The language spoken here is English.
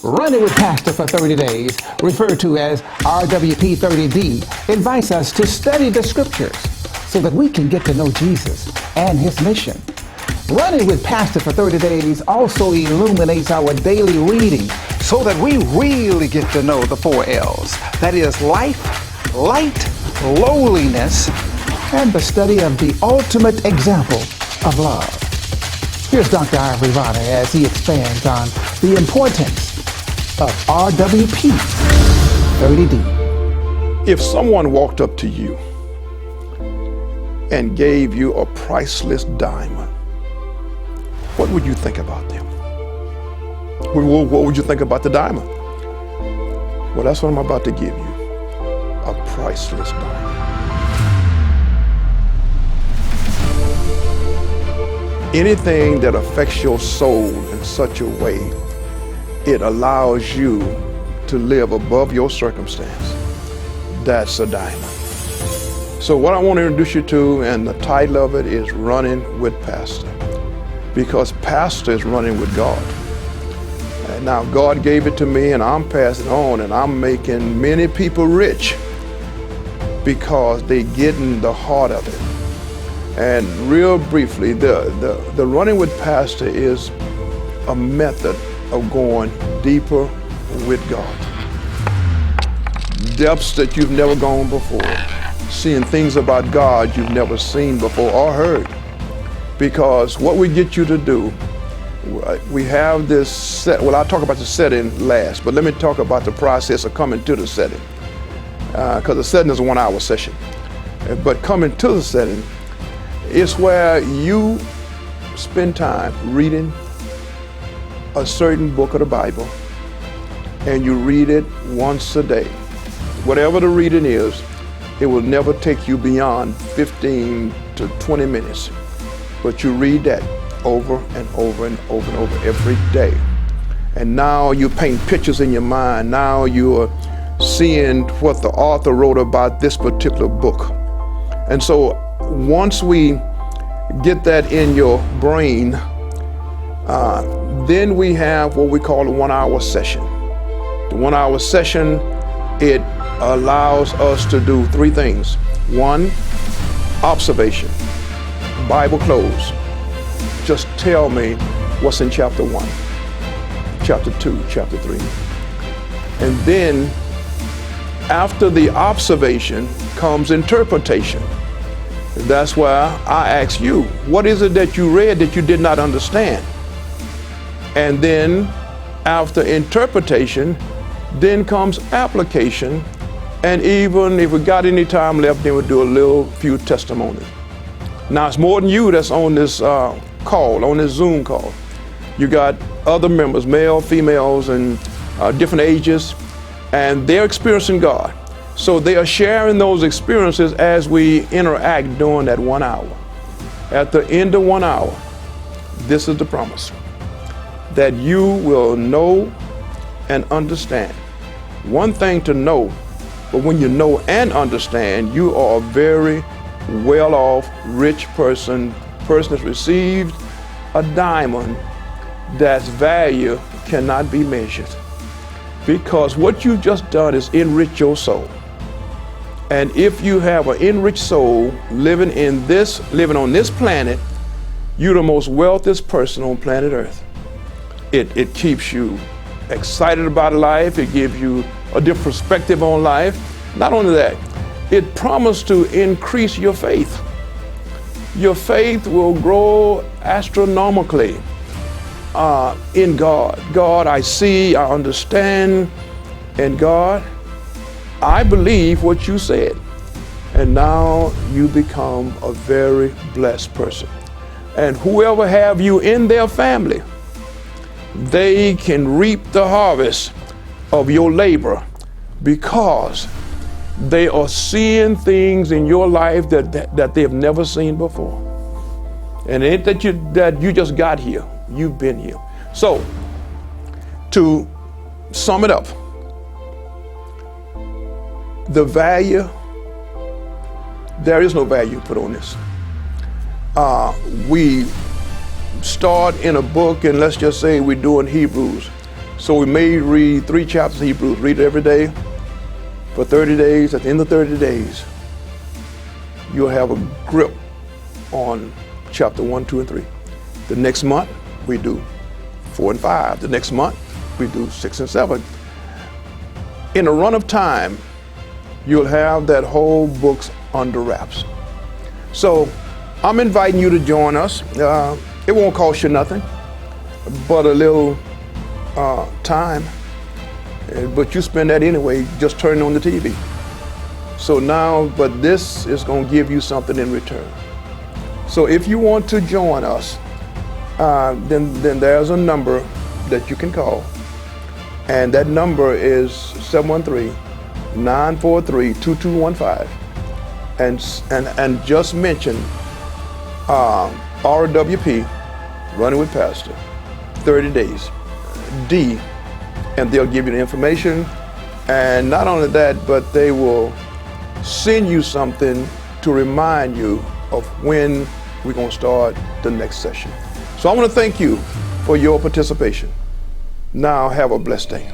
Running with Pastor for 30 Days, referred to as RWP 30D, invites us to study the scriptures so that we can get to know Jesus and his mission. Running with Pastor for 30 Days also illuminates our daily reading so that we really get to know the 4 L's. That is life, light, lowliness, and the study of the ultimate example of love. Here's Dr. Ivory Varner as he expands on the importance of RWP 30D. If someone walked up to you and gave you a priceless diamond, what would you think about them? What would you think about the diamond? Well, that's what I'm about to give you, a priceless diamond. Anything that affects your soul in such a way it allows you to live above your circumstance, that's a diamond. So what I want to introduce you to, and the title of it is Running with Pastor, because Pastor is running with God. And now God gave it to me, and I'm passing on, and I'm making many people rich because they get in the heart of it. And real briefly, the Running with Pastor is a method of going deeper with God. Depths that you've never gone before. Seeing things about God you've never seen before or heard. Because what we get you to do, we have this set, well, I'll talk about the setting last, but let me talk about the process of coming to the setting. Because the setting is a 1-hour session. But coming to the setting is where you spend time reading a certain book of the Bible, and you read it once a day. Whatever the reading is, it will never take you beyond 15 to 20 minutes. But you read that over and over and over and over every day. And now you paint pictures in your mind. Now you are seeing what the author wrote about this particular book. And so once we get that in your brain, then we have what we call a 1-hour session. The 1-hour session, it allows us to do 3 things. 1, observation, Bible close. Just tell me what's in chapter 1, chapter 2, chapter 3. And then after the observation comes interpretation. That's why I ask you, what is it that you read that you did not understand? And then after interpretation, then comes application. And even if we got any time left, then we'll do a few testimonies. Now it's more than you that's on this call, on this Zoom call. You got other members, male, females, and different ages, and they're experiencing God. So they are sharing those experiences as we interact during that 1 hour. At the end of 1 hour, this is the promise, that you will know and understand. One thing to know, but when you know and understand, you are a very well-off, rich person that's received a diamond that's value cannot be measured. Because what you've just done is enrich your soul. And if you have an enriched soul living on this planet, you're the most wealthiest person on planet Earth. It keeps you excited about life. It gives you a different perspective on life. Not only that, it promises to increase your faith. Your faith will grow astronomically in God. God, I see, I understand, and God, I believe what you said. And now you become a very blessed person. And whoever have you in their family, they can reap the harvest of your labor because they are seeing things in your life that they have never seen before. And it ain't that you just got here, you've been here. So, to sum it up, the value, there is no value put on this. We start in a book, and let's just say we're doing Hebrews. So we may read 3 chapters of Hebrews, read it every day for 30 days. At the end of 30 days, you'll have a grip on chapter 1, 2, and 3. The next month, we do 4 and 5. The next month, we do 6 and 7. In a run of time, you'll have that whole book's under wraps. So I'm inviting you to join us. It won't cost you nothing but a little time, but you spend that anyway just turning on the TV. So now, but this is going to give you something in return. So if you want to join us, then there's a number that you can call, and that number is 713-943-2215, and just mention RWP, Running with Pastor, 30 days, D, and they'll give you the information. And not only that, but they will send you something to remind you of when we're going to start the next session. So I want to thank you for your participation. Now have a blessed day.